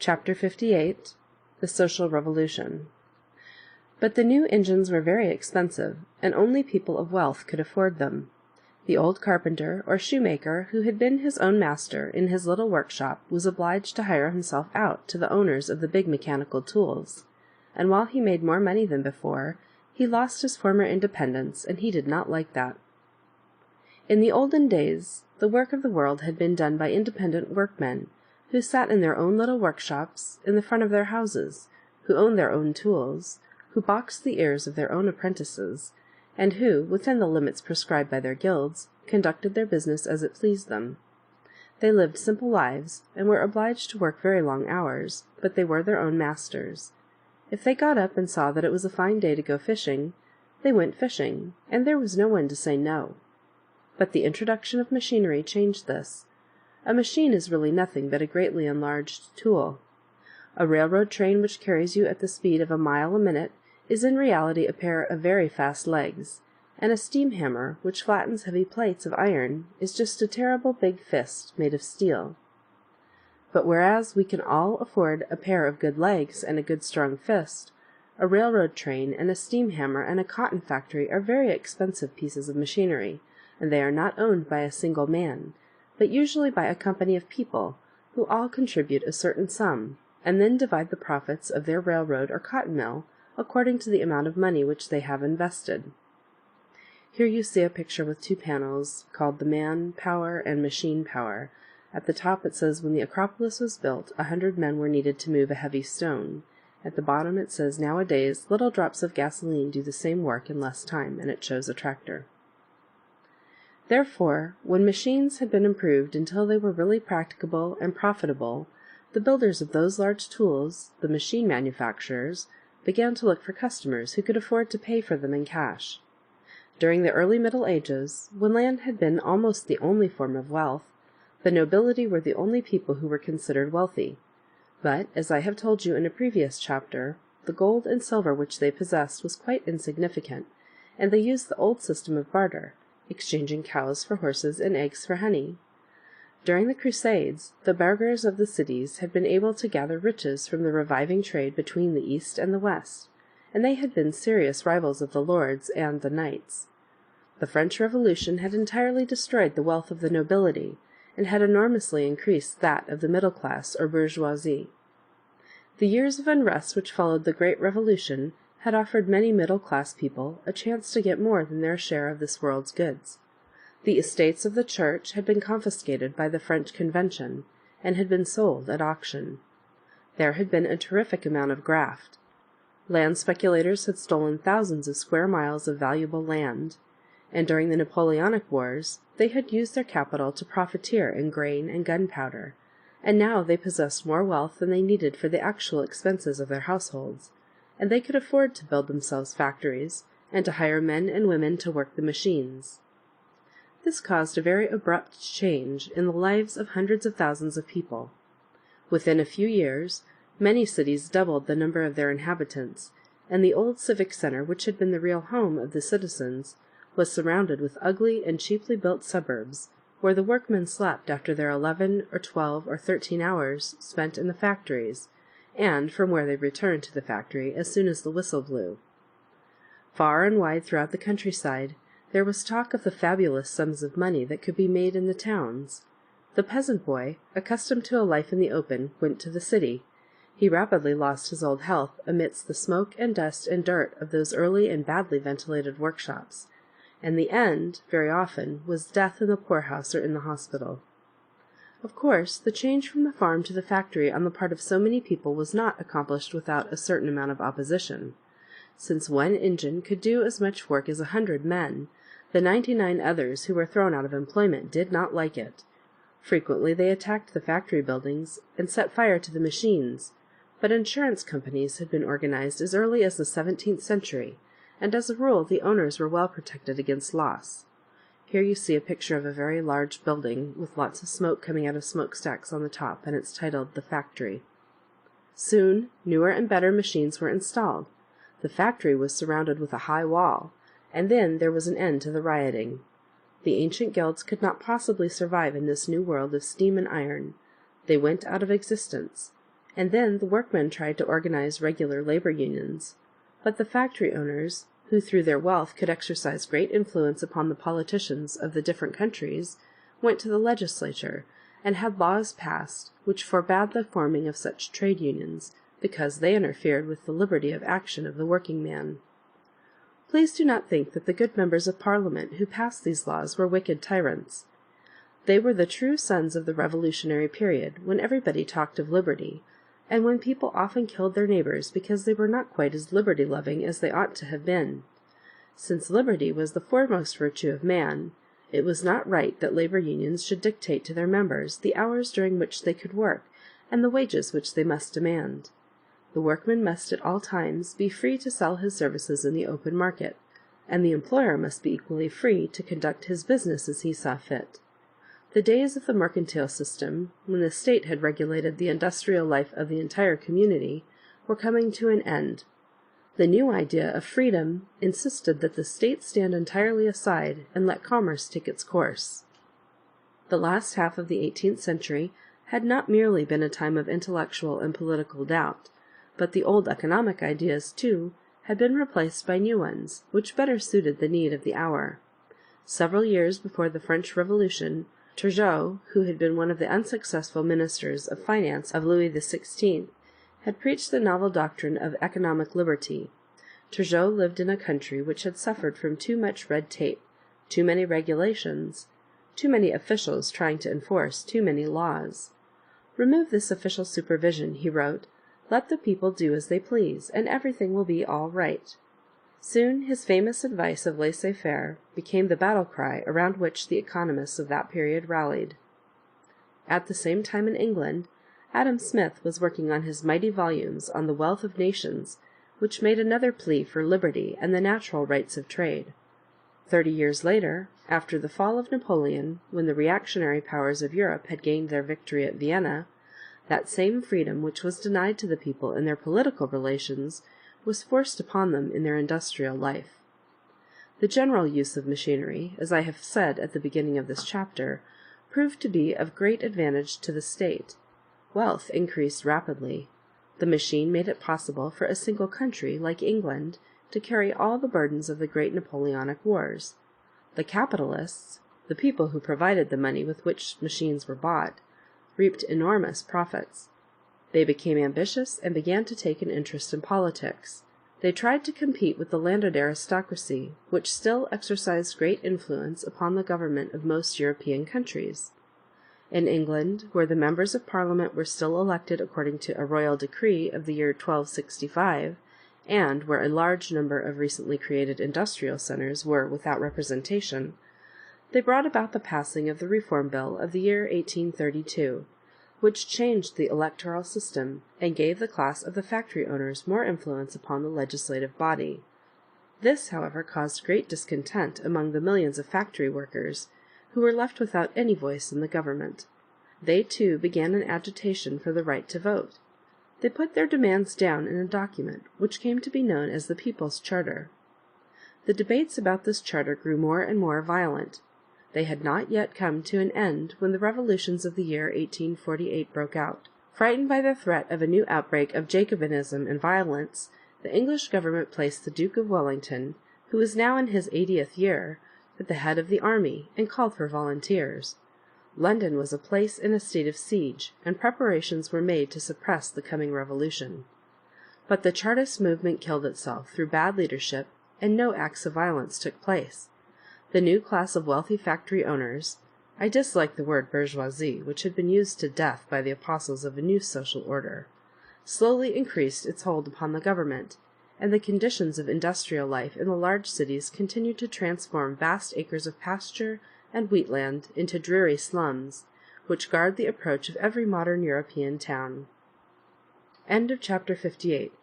Chapter 58 The Social Revolution. But the new engines were very expensive, and only people of wealth could afford them. The old carpenter or shoemaker who had been his own master in his little workshop was obliged to hire himself out to the owners of the big mechanical tools, and while he made more money than before, he lost his former independence, and he did not like that. In the olden days, the work of the world had been done by independent workmen, who sat in their own little workshops in the front of their houses, who owned their own tools, who boxed the ears of their own apprentices, and who, within the limits prescribed by their guilds, conducted their business as it pleased them. They lived simple lives, and were obliged to work very long hours, but they were their own masters. If they got up and saw that it was a fine day to go fishing, they went fishing, and there was no one to say no. But the introduction of machinery changed this. A machine is really nothing but a greatly enlarged tool. A railroad train which carries you at the speed of a mile a minute is in reality a pair of very fast legs, and a steam hammer which flattens heavy plates of iron is just a terrible big fist made of steel. But whereas we can all afford a pair of good legs and a good strong fist, a railroad train and a steam hammer and a cotton factory are very expensive pieces of machinery, and they are not owned by a single man, but usually by a company of people, who all contribute a certain sum, and then divide the profits of their railroad or cotton mill according to the amount of money which they have invested. Here you see a picture with two panels, called the Man Power and Machine Power. At the top it says when the Acropolis was built, 100 men were needed to move a heavy stone. At the bottom it says nowadays little drops of gasoline do the same work in less time, and it shows a tractor. Therefore, when machines had been improved until they were really practicable and profitable, the builders of those large tools, the machine manufacturers, began to look for customers who could afford to pay for them in cash. During the early Middle Ages, when land had been almost the only form of wealth, the nobility were the only people who were considered wealthy. But, as I have told you in a previous chapter, the gold and silver which they possessed was quite insignificant, and they used the old system of barter, exchanging cows for horses and eggs for honey. During the Crusades, the burghers of the cities had been able to gather riches from the reviving trade between the East and the West, and they had been serious rivals of the lords and the knights. The French Revolution had entirely destroyed the wealth of the nobility, and had enormously increased that of the middle class or bourgeoisie. The years of unrest which followed the Great Revolution had offered many middle-class people a chance to get more than their share of this world's goods. The estates of the Church had been confiscated by the French Convention, and had been sold at auction. There had been a terrific amount of graft. Land speculators had stolen thousands of square miles of valuable land, and during the Napoleonic Wars they had used their capital to profiteer in grain and gunpowder, and now they possessed more wealth than they needed for the actual expenses of their households, and they could afford to build themselves factories, and to hire men and women to work the machines. This caused a very abrupt change in the lives of hundreds of thousands of people. Within a few years, many cities doubled the number of their inhabitants, and the old civic center, which had been the real home of the citizens, was surrounded with ugly and cheaply built suburbs, where the workmen slept after their 11 or 12 or 13 hours spent in the factories, and from where they returned to the factory as soon as the whistle blew. Far and wide throughout the countryside, there was talk of the fabulous sums of money that could be made in the towns. The peasant boy, accustomed to a life in the open, went to the city. He rapidly lost his old health amidst the smoke and dust and dirt of those early and badly ventilated workshops, and the end, very often, was death in the poorhouse or in the hospital. Of course, the change from the farm to the factory on the part of so many people was not accomplished without a certain amount of opposition. Since one engine could do as much work as 100 men, the 99 others who were thrown out of employment did not like it. Frequently they attacked the factory buildings and set fire to the machines, but insurance companies had been organized as early as the 17th century, and as a rule the owners were well protected against loss. Here you see a picture of a very large building with lots of smoke coming out of smokestacks on the top, and it's titled The Factory. Soon, newer and better machines were installed. The factory was surrounded with a high wall, and then there was an end to the rioting. The ancient guilds could not possibly survive in this new world of steam and iron. They went out of existence, and then the workmen tried to organize regular labor unions. But the factory owners, who through their wealth could exercise great influence upon the politicians of the different countries, went to the legislature and had laws passed which forbade the forming of such trade unions, because they interfered with the liberty of action of the working man. Please do not think that the good members of Parliament who passed these laws were wicked tyrants. They were the true sons of the Revolutionary period, when everybody talked of liberty, and when people often killed their neighbors because they were not quite as liberty-loving as they ought to have been. Since liberty was the foremost virtue of man, it was not right that labor unions should dictate to their members the hours during which they could work and the wages which they must demand. The workman must at all times be free to sell his services in the open market, and the employer must be equally free to conduct his business as he saw fit. The days of the mercantile system, when the state had regulated the industrial life of the entire community, were coming to an end. The new idea of freedom insisted that the state stand entirely aside and let commerce take its course. The last half of the 18th century had not merely been a time of intellectual and political doubt, but the old economic ideas, too, had been replaced by new ones, which better suited the need of the hour. Several years before the French Revolution, Turgot, who had been one of the unsuccessful ministers of finance of Louis XVI, had preached the novel doctrine of economic liberty. Turgot lived in a country which had suffered from too much red tape, too many regulations, too many officials trying to enforce too many laws. "Remove this official supervision," he wrote. "Let the people do as they please, and everything will be all right." Soon his famous advice of laissez-faire became the battle-cry around which the economists of that period rallied. At the same time in England, Adam Smith was working on his mighty volumes on the Wealth of Nations, which made another plea for liberty and the natural rights of trade. 30 years later, after the fall of Napoleon, when the reactionary powers of Europe had gained their victory at Vienna, that same freedom which was denied to the people in their political relations was forced upon them in their industrial life. The general use of machinery, as I have said at the beginning of this chapter, proved to be of great advantage to the state. Wealth increased rapidly. The machine made it possible for a single country, like England, to carry all the burdens of the great Napoleonic wars. The capitalists, the people who provided the money with which machines were bought, reaped enormous profits. They became ambitious and began to take an interest in politics. They tried to compete with the landed aristocracy, which still exercised great influence upon the government of most European countries. In England, where the members of Parliament were still elected according to a royal decree of the year 1265, and where a large number of recently created industrial centres were without representation, they brought about the passing of the Reform Bill of the year 1832, which changed the electoral system and gave the class of the factory owners more influence upon the legislative body. This, however, caused great discontent among the millions of factory workers, who were left without any voice in the government. They, too, began an agitation for the right to vote. They put their demands down in a document which came to be known as the People's Charter. The debates about this charter grew more and more violent. They had not yet come to an end when the revolutions of the year 1848 broke out. Frightened by the threat of a new outbreak of Jacobinism and violence, the English government placed the Duke of Wellington, who was now in his 80th year, at the head of the army, and called for volunteers. London was a place in a state of siege, and preparations were made to suppress the coming revolution. But the Chartist movement killed itself through bad leadership, and no acts of violence took place. The new class of wealthy factory owners — I dislike the word bourgeoisie, which had been used to death by the apostles of a new social order — slowly increased its hold upon the government, and the conditions of industrial life in the large cities continued to transform vast acres of pasture and wheat land into dreary slums, which guard the approach of every modern European town. End of chapter 58.